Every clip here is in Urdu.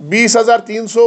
20,300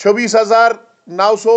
26,900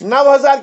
9,000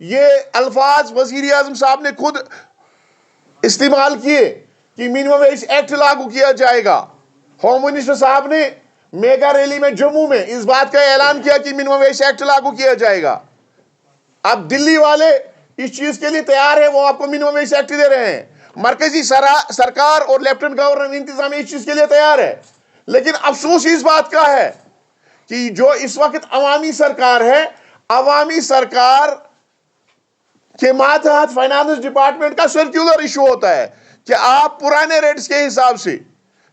یہ الفاظ وزیر اعظم صاحب نے خود استعمال کیے کہ منیمم ویج ایکٹ لاگو کیا جائے گا. ہوم منسٹر صاحب نے میگا ریلی میں جموں میں اس بات کا اعلان کیا کہ منیمم ویج ایکٹ لاگو کیا جائے گا. اب دلی والے اس چیز کے لیے تیار ہیں, وہ آپ کو منیمم ویج ایکٹ دے رہے ہیں. مرکزی سرکار اور لیفٹنٹ گورنر انتظامیہ اس چیز کے لیے تیار ہے. لیکن افسوس اس بات کا ہے کہ جو اس وقت عوامی سرکار ہے, عوامی سرکار کے ماتحت فائنانس ڈپارٹمنٹ کا سرکولر ایشو ہوتا ہے کہ آپ پرانے ریٹس کے حساب سے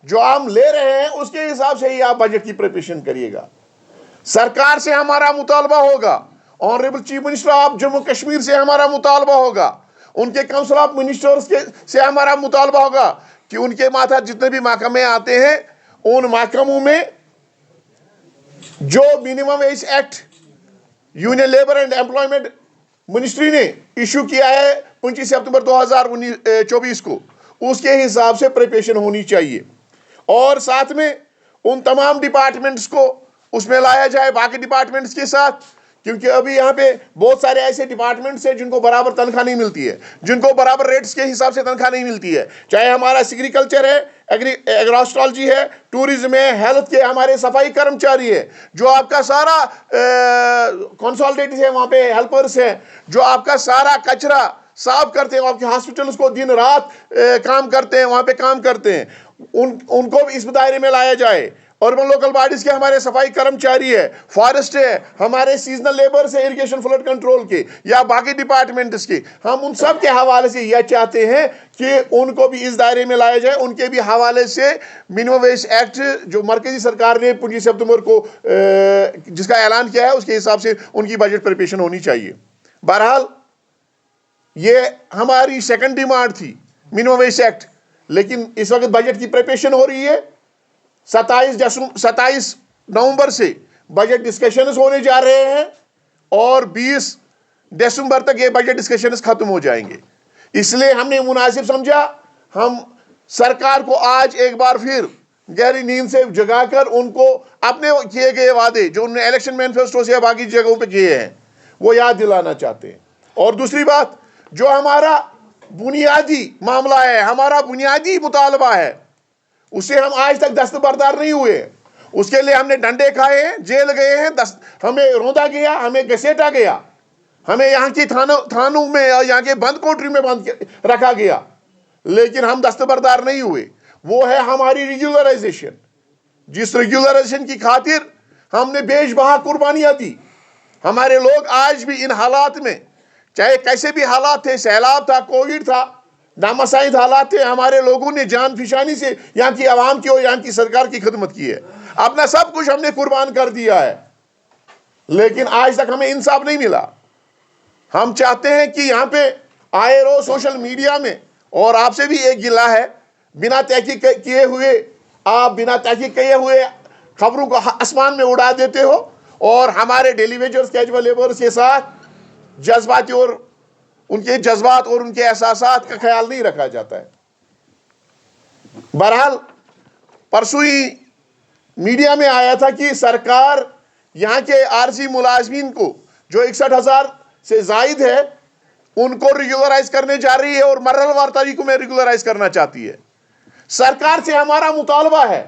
جو ہم لے رہے ہیں اس کے حساب سے ہی آپ بجٹ کی پریپریشن کریے گا. سرکار سے ہمارا مطالبہ ہوگا, honourable chief minister of Jammu Kashmir سے ہمارا مطالبہ ہوگا, ان کے کونسل آف منسٹرز سے ہمارا مطالبہ ہوگا کہ ان کے ماتحت جتنے بھی محکمے آتے ہیں ان محکموں میں جو minimum wage act union labour and employment ministry نے ایشو کیا ہے 25 سپتمبر 2024 کو, اس کے حساب سے پریپریشن ہونی چاہیے. اور ساتھ میں ان تمام ڈپارٹمنٹس کو اس میں لایا جائے باقی ڈپارٹمنٹس کے ساتھ, کیونکہ ابھی یہاں پہ بہت سارے ایسے ڈپارٹمنٹس ہیں جن کو برابر تنخواہ نہیں ملتی ہے, جن کو برابر ریٹس کے حساب سے تنخواہ نہیں ملتی ہے. چاہے ہمارا سیگریکلچر ہے, ایگراسٹرالوجی ہے, ٹورزم ہے, ہیلتھ کے ہمارے صفائی کرمچاری ہے, جو آپ کا سارا کنسالٹیٹس ہے, وہاں پہ ہیلپرس ہیں, جو آپ کا سارا کچرا صاف کرتے ہیں, آپ کے ہاسپٹلس کو دن رات کام کرتے ہیں, وہاں پہ کام کرتے ہیں, ان کو بھی اس دائرے میں لایا جائے. اربن لوکل باڈیز کے ہمارے صفائی کرمچاری ہے, فارسٹ ہے, ہمارے سیزنل لیبرز ہیں اریگیشن فلڈ کنٹرول کے یا باقی ڈپارٹمنٹس کے, ہم ان سب کے حوالے سے یہ چاہتے ہیں کہ ان کو بھی اس دائرے میں لایا جائے. ان کے بھی حوالے سے منیمم ویج ایکٹ جو مرکزی سرکار نے 25 سپتمبر کو جس کا اعلان کیا ہے اس کے حساب سے ان کی بجٹ پریپریشن ہونی چاہیے. بہرحال یہ ہماری سیکنڈ ڈیمانڈ تھی منیمم ویج ایکٹ, لیکن اس وقت بجٹ کی پریپریشن ہو رہی ہے. 27 نومبر سے بجٹ ڈسکشنز ہونے جا رہے ہیں اور 20 دسمبر تک یہ بجٹ ڈسکشنز ختم ہو جائیں گے. اس لیے ہم نے مناسب سمجھا ہم سرکار کو آج ایک بار پھر گہری نیند سے جگا کر ان کو اپنے کیے گئے وعدے جو انہوں نے الیکشن مینیفیسٹو سے باقی جگہوں پہ کیے ہیں وہ یاد دلانا چاہتے ہیں. اور دوسری بات, جو ہمارا بنیادی معاملہ ہے, ہمارا بنیادی مطالبہ ہے, اسے ہم آج تک دستبردار نہیں ہوئے. اس کے لیے ہم نے ڈنڈے کھائے ہیں, جیل گئے ہیں, ہمیں روندا گیا, ہمیں گھسیٹا گیا, ہمیں یہاں کی تھانوں میں اور یہاں کے بند کوٹری میں بند رکھا گیا, لیکن ہم دستبردار نہیں ہوئے. وہ ہے ہماری ریگولرائزیشن, جس ریگولرائزیشن کی خاطر ہم نے بیش بہا قربانیاں دی. ہمارے لوگ آج بھی ان حالات میں, چاہے کیسے بھی حالات تھے, سیلاب تھا, کووڈ تھا, نامساعد حالات تھے, ہمارے لوگوں نے جان فشانی سے یہاں کی عوام کی اور یہاں کی سرکار کی خدمت کی ہے. اپنا سب کچھ ہم نے قربان کر دیا ہے, لیکن آج تک ہمیں انصاف نہیں ملا. ہم چاہتے ہیں کہ یہاں پہ آئے رو سوشل میڈیا میں, اور آپ سے بھی ایک گلہ ہے, بنا تحقیق کیے ہوئے آپ بنا تحقیق کیے ہوئے خبروں کو آسمان میں اڑا دیتے ہو, اور ہمارے ڈیلی ویجرز کیجول لیبرز کے ساتھ جذباتی اور ان کے جذبات اور ان کے احساسات کا خیال نہیں رکھا جاتا ہے. بہرحال پرسوں ہی میڈیا میں آیا تھا کہ سرکار یہاں کے عارضی ملازمین کو جو 61,000 سے زائد ہے ان کو ریگولرائز کرنے جا رہی ہے اور مرحلہ وار طریقوں میں ریگولرائز کرنا چاہتی ہے. سرکار سے ہمارا مطالبہ ہے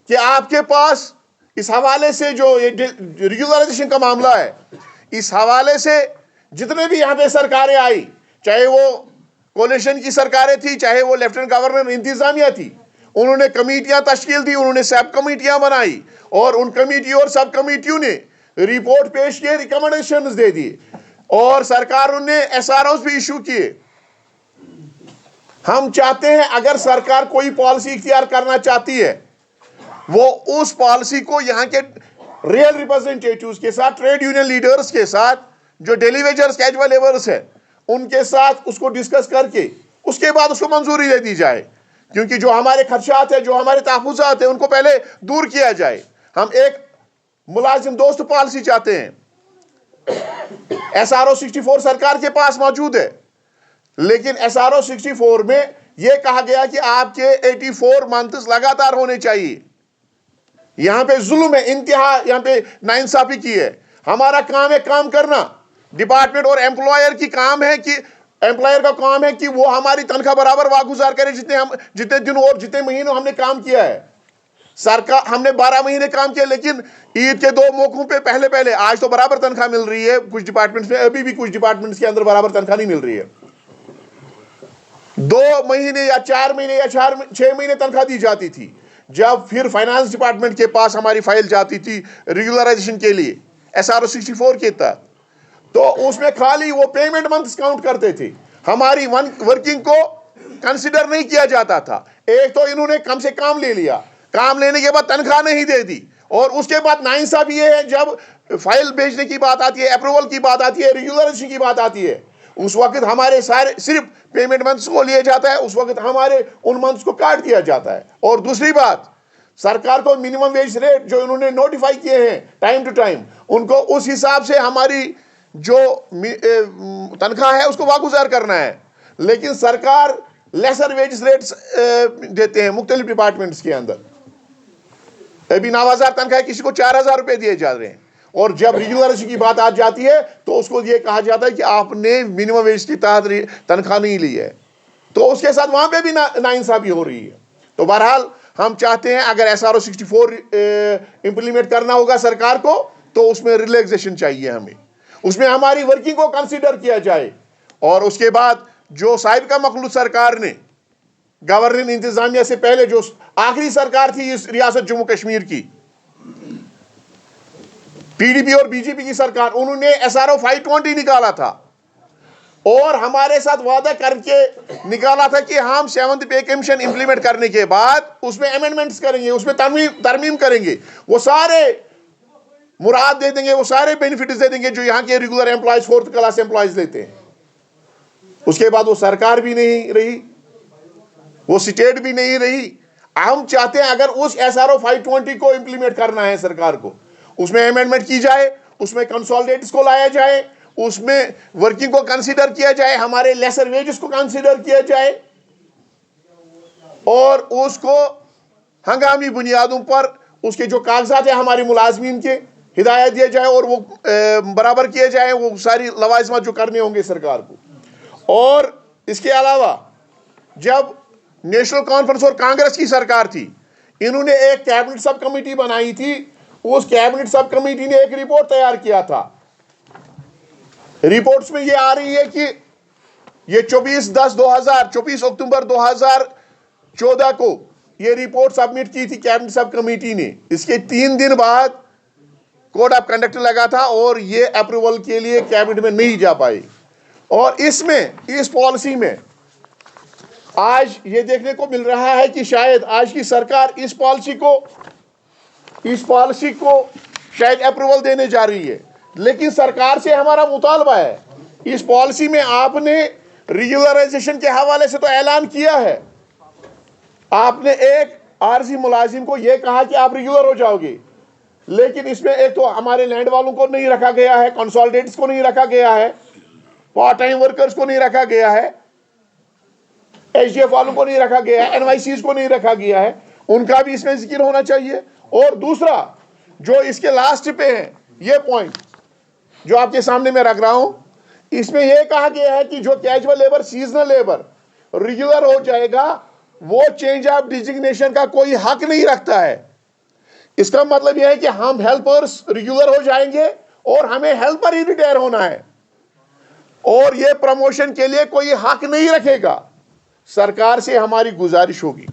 کہ آپ کے پاس اس حوالے سے جو ریگولرائزیشن کا معاملہ ہے, اس حوالے سے جتنے بھی یہاں پہ سرکاریں آئی, چاہے وہ کولیشن کی سرکاریں تھی, چاہے وہ لیفٹنٹ گورنر انتظامیہ تھی, انہوں نے کمیٹیاں تشکیل دی, انہوں نے سب کمیٹیاں بنائی, اور ان کمیٹیوں اور سب کمیٹیوں نے رپورٹ پیش کیے, ریکمنڈیشنز دے دی, اور سرکاروں نے SROs بھی ایشو کیے. ہم چاہتے ہیں اگر سرکار کوئی پالیسی اختیار کرنا چاہتی ہے, وہ اس پالیسی کو یہاں کے ریئل ریپرزنٹیٹیوز کے ساتھ, ٹریڈ یونین لیڈرز کے ساتھ, جو ڈیلی ویجرز کیجول لیبرز ہیں ان کے ساتھ اس کو ڈسکس کر کے اس کے بعد اس کو منظوری دے دی جائے. کیونکہ جو ہمارے خدشات ہیں, جو ہمارے تحفظات ہیں, ان کو پہلے دور کیا جائے. ہم ایک ملازم دوست پالیسی چاہتے ہیں. SRO 64 سرکار کے پاس موجود ہے, لیکن SRO 64 میں یہ کہا گیا کہ آپ کے 84 منتھس لگاتار ہونے چاہیے. یہاں پہ ظلم ہے, انتہا یہاں پہ ناانصافی کی ہے. ہمارا کام ہے کام کرنا, ڈپارٹمنٹ اور ایمپلائر کی کام ہے کہ ایمپلائر کا کام ہے کہ وہ ہماری تنخواہ برابر واگزار کرے جتنے دنوں اور جتنے مہینوں ہم نے کام کیا ہے. سرکار ہم نے 12 مہینے کام کیا، لیکن عید کے 2 موقعوں پہ پہلے آج تو برابر تنخواہ مل رہی ہے کچھ ڈپارٹمنٹس میں، ابھی بھی کچھ ڈپارٹمنٹس کے اندر برابر تنخواہ نہیں مل رہی ہے. 2 مہینے یا 4 مہینے یا 6 مہینے تنخواہ دی جاتی تھی. جب پھر فائنانس ڈپارٹمنٹ کے پاس ہماری فائل جاتی تھی ریگولرائزیشن کے لیے SRO 64 کے تحت، تو اس میں خالی وہ پیمنٹ منتھس کاؤنٹ کرتے تھے، ہماری ورکنگ کو کنسیڈر نہیں کیا جاتا تھا. ایک تو انہوں نے کم سے کام لے لیا، کام لینے کے بعد تنخواہ نہیں دے دی، اور اس کے بعد ناانصافی یہ ہے جب فائل بھیجنے کی بات آتی ہے، اپروول کی بات آتی ہے، ریگولرائزیشن کی بات آتی ہے، اس وقت ہمارے سارے صرف پیمنٹ منتھس کو لیا جاتا ہے، اس وقت ہمارے ان منتھس کو کاٹ دیا جاتا ہے. اور دوسری بات، سرکار کو منیمم ویج ریٹ جو انہوں نے نوٹیفائی کیے ہیں ٹائم ٹو ٹائم، ان کو اس حساب سے ہماری جو تنخواہ ہے اس کو واگزار کرنا ہے. لیکن سرکار لیسر ویجز ریٹس دیتے ہیں مختلف ڈپارٹمنٹس کے اندر. ابھی 9,000 تنخواہ ہے، کسی کو 4,000 روپے دیے جا رہے ہیں، اور جب ریگولرائزیشن کی بات آ جاتی ہے تو اس کو یہ کہا جاتا ہے کہ آپ نے منیمم ویج کی تحت تنخواہ نہیں لی ہے. تو اس کے ساتھ وہاں پہ بھی ناانصافی ہو رہی ہے. تو بہرحال ہم چاہتے ہیں اگر SRO 64 امپلیمنٹ کرنا ہوگا سرکار کو تو اس میں ریلیکسیشن چاہیے ہمیں، اس میں ہماری ورکنگ کو کنسیڈر کیا جائے. اور اس کے بعد جو سابقہ مخلوط سرکار نے گورننگ انتظامیہ سے پہلے جو آخری سرکار تھی اس ریاست جموں کشمیر کی، PDP اور BJP کی سرکار، انہوں نے SRO 520 نکالا تھا اور ہمارے ساتھ وعدہ کر کے نکالا تھا کہ ہم 7th پے کمیشن امپلیمنٹ کرنے کے بعد اس میں امینڈمنٹس کریں گے، اس میں ترمیم کریں گے، وہ سارے مراد دے دیں گے، وہ سارے بینیفٹس دے دیں گے جو یہاں کے regular employees 4th class employees لیتے ہیں. اس کے بعد وہ سرکار بھی نہیں رہی، وہ سٹیٹ بھی نہیں رہی. ہم چاہتے ہیں اگر اس SRO 520 کو امپلیمنٹ کرنا ہے سرکار کو، اس میں امینڈمنٹ کی جائے، اس میں کنسولیڈیٹس کو لایا جائے، اس میں ورکنگ کو کنسیڈر کیا جائے، ہمارے لیسر ویجز کو کنسیڈر کیا جائے، اور اس کو ہنگامی بنیادوں پر اس کے جو کاغذات ہیں ہمارے ملازمین کے ہدایت دیا جائے اور وہ برابر کیے جائیں، وہ ساری لوازمات جو کرنے ہوں گے سرکار کو. اور اس کے علاوہ جب نیشنل کانفرنس اور کانگریس کی سرکار تھی، انہوں نے ایک کیبنٹ سب کمیٹی بنائی تھی. اس کیبنٹ سب کمیٹی نے ایک رپورٹ تیار کیا تھا. رپورٹس میں یہ آ رہی ہے کہ یہ 24 اکتوبر 2014 کو یہ رپورٹ سبمٹ کی تھی کیبنٹ سب کمیٹی نے. اس کے 3 دن بعد کوڈ آف کنڈکٹ لگا تھا اور یہ اپروول کے لیے کیبنٹ میں نہیں جا پائی. اور اس پالیسی میں آج یہ دیکھنے کو مل رہا ہے کہ شاید آج کی سرکار اس پالیسی کو شاید اپروول دینے جا رہی ہے. لیکن سرکار سے ہمارا مطالبہ ہے، اس پالیسی میں آپ نے ریگولرائزیشن کے حوالے سے تو اعلان کیا ہے، آپ نے ایک عارضی ملازم کو یہ کہا کہ آپ ریگولر ہو جاؤ گے، لیکن اس میں ایک تو ہمارے لینڈ والوں کو نہیں رکھا گیا ہے، کنسولیڈیٹس کو نہیں رکھا گیا ہے، پارٹ ٹائم ورکرز کو نہیں رکھا گیا ہے، SDF والوں کو نہیں رکھا گیا ہے، NYCs کو نہیں رکھا گیا ہے. ان کا بھی اس میں ذکر ہونا چاہیے. اور دوسرا جو اس کے لاسٹ پہ ہے، یہ پوائنٹ جو آپ کے سامنے میں رکھ رہا ہوں، اس میں یہ کہا گیا ہے کہ جو casual labour, seasonal labour regular ہو جائے گا، وہ چینج آف ڈیزگنیشن کا کوئی حق نہیں رکھتا ہے. اس کا مطلب یہ ہے کہ ہم ہیلپرز ریگولر ہو جائیں گے اور ہمیں ہیلپر ہی ریٹائر ہونا ہے، اور یہ پروموشن کے لیے کوئی حق نہیں رکھے گا. سرکار سے ہماری گزارش ہوگی،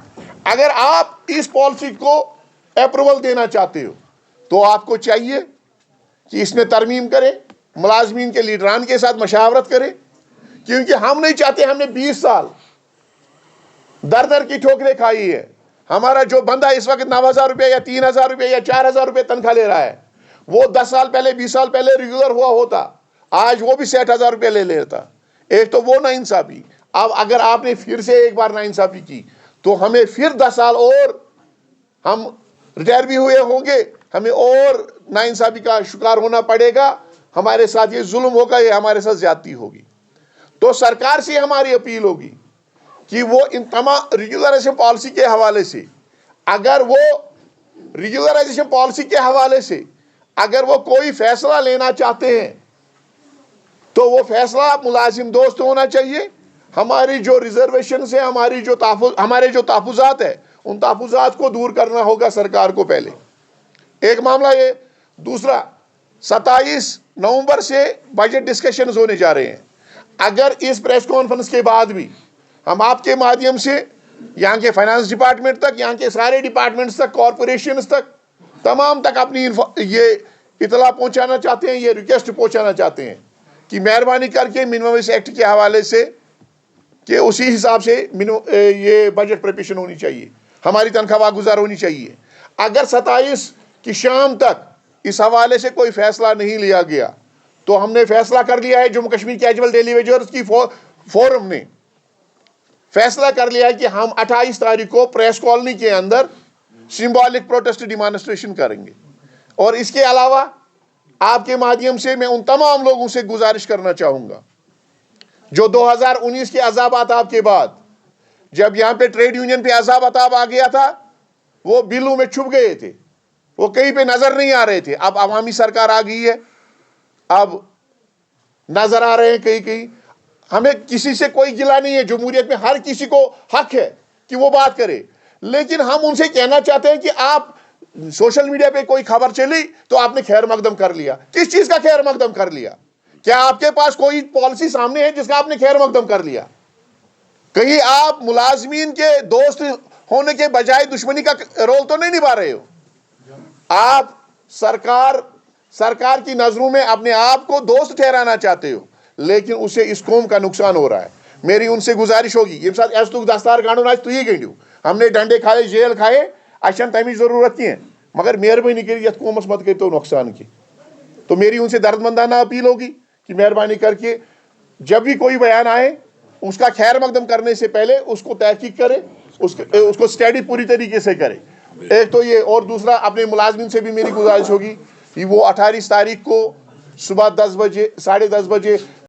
اگر آپ اس پالیسی کو اپروول دینا چاہتے ہو تو آپ کو چاہیے کہ اس میں ترمیم کریں، ملازمین کے لیڈران کے ساتھ مشاورت کریں، کیونکہ ہم نہیں چاہتے. ہم نے 20 سال در کی ٹھوکریں کھائی ہے. ہمارا جو بندہ اس وقت 9,000 روپے یا 3,000 روپے یا 4,000 روپے تنخواہ لے رہا ہے، وہ 10 سال پہلے 20 سال پہلے ریگولر ہوا ہوتا، آج وہ بھی 60,000 روپے لے لیتا. ایک تو وہ ناانصافی. اب اگر آپ نے پھر سے ایک بار ناانصافی کی تو ہمیں پھر 10 سال اور ہم ریٹائر بھی ہوئے ہوں گے، ہمیں اور ناانصافی کا شکار ہونا پڑے گا. ہمارے ساتھ یہ ظلم ہوگا، یہ ہمارے ساتھ زیادتی ہوگی. تو سرکار سے ہماری اپیل ہوگی کہ وہ ان تمام ریگولرائزیشن پالیسی کے حوالے سے اگر وہ کوئی فیصلہ لینا چاہتے ہیں تو وہ فیصلہ ملازم دوست ہونا چاہیے. ہماری جو ریزرویشن ہے، ہمارے جو تحفظات ہے، ان تحفظات کو دور کرنا ہوگا سرکار کو پہلے. ایک معاملہ یہ. دوسرا، 27 نومبر سے بجٹ ڈسکشنز ہونے جا رہے ہیں. اگر اس پریس کانفرنس کے بعد بھی ہم آپ کے مادھیم سے یہاں کے فائنانس ڈپارٹمنٹ تک، یہاں کے سارے ڈپارٹمنٹس تک، کارپوریشنز تک، تمام تک اپنی یہ اطلاع پہنچانا چاہتے ہیں، یہ ریکویسٹ پہنچانا چاہتے ہیں کہ مہربانی کر کے منیمم ویج ایکٹ کے حوالے سے کہ اسی حساب سے یہ بجٹ پریپریشن ہونی چاہیے، ہماری تنخواہ گزار ہونی چاہیے. اگر 27 کی شام تک اس حوالے سے کوئی فیصلہ نہیں لیا گیا تو ہم نے فیصلہ کر لیا ہے، Jammu Kashmir casual daily wagers کی فورم نے فیصلہ کر لیا ہے کہ ہم 28 تاریخ کو پریس کالونی کے اندر سمبولک پروٹیسٹ ڈیمانسٹریشن کریں گے. اور اس کے علاوہ آپ کے مادھیم سے میں ان تمام لوگوں سے گزارش کرنا چاہوں گا جو 2019 کے عذاب آتاب کے بعد جب یہاں پہ ٹریڈ یونین پہ عذاب آتاب آ گیا تھا، وہ بلوں میں چھپ گئے تھے، وہ کہیں پہ نظر نہیں آ رہے تھے. اب عوامی سرکار آ گئی ہے، اب نظر آ رہے ہیں کہیں کہیں. ہمیں کسی سے کوئی گلہ نہیں ہے، جمہوریت میں ہر کسی کو حق ہے کہ وہ بات کرے. لیکن ہم ان سے کہنا چاہتے ہیں کہ آپ سوشل میڈیا پہ کوئی خبر چلی تو آپ نے خیر مقدم کر لیا. کس چیز کا خیر مقدم کر لیا؟ کیا آپ کے پاس کوئی پالیسی سامنے ہے جس کا آپ نے خیر مقدم کر لیا؟ کہیں آپ ملازمین کے دوست ہونے کے بجائے دشمنی کا رول تو نہیں نبھا رہے ہو؟ آپ سرکار کی نظروں میں اپنے آپ کو دوست ٹھہرانا چاہتے ہو، لیکن اسے اس قوم کا نقصان ہو رہا ہے. میری ان سے گزارش ہوگی، یہ ساتھ ایس تو دستار گانڈو ناچ تو یہ گنڈیو، ہم نے ڈنڈے کھائے، جیل کھائے، اچھا تمہیں ضرورت کی ہے، مگر مہربانی کری یت قومس مت کرتو نقصان کی. تو میری ان سے درد مندانہ اپیل ہوگی کہ مہربانی کر کے جب بھی کوئی بیان آئے اس کا خیر مقدم کرنے سے پہلے اس کو تحقیق کرے، اس کو اسٹڈی پوری طریقے سے کرے. ایک تو یہ، اور دوسرا اپنے ملازمین سے بھی میری گزارش ہوگی کہ وہ 28 تاریخ کو صبح 10 بجے 10:30 بجے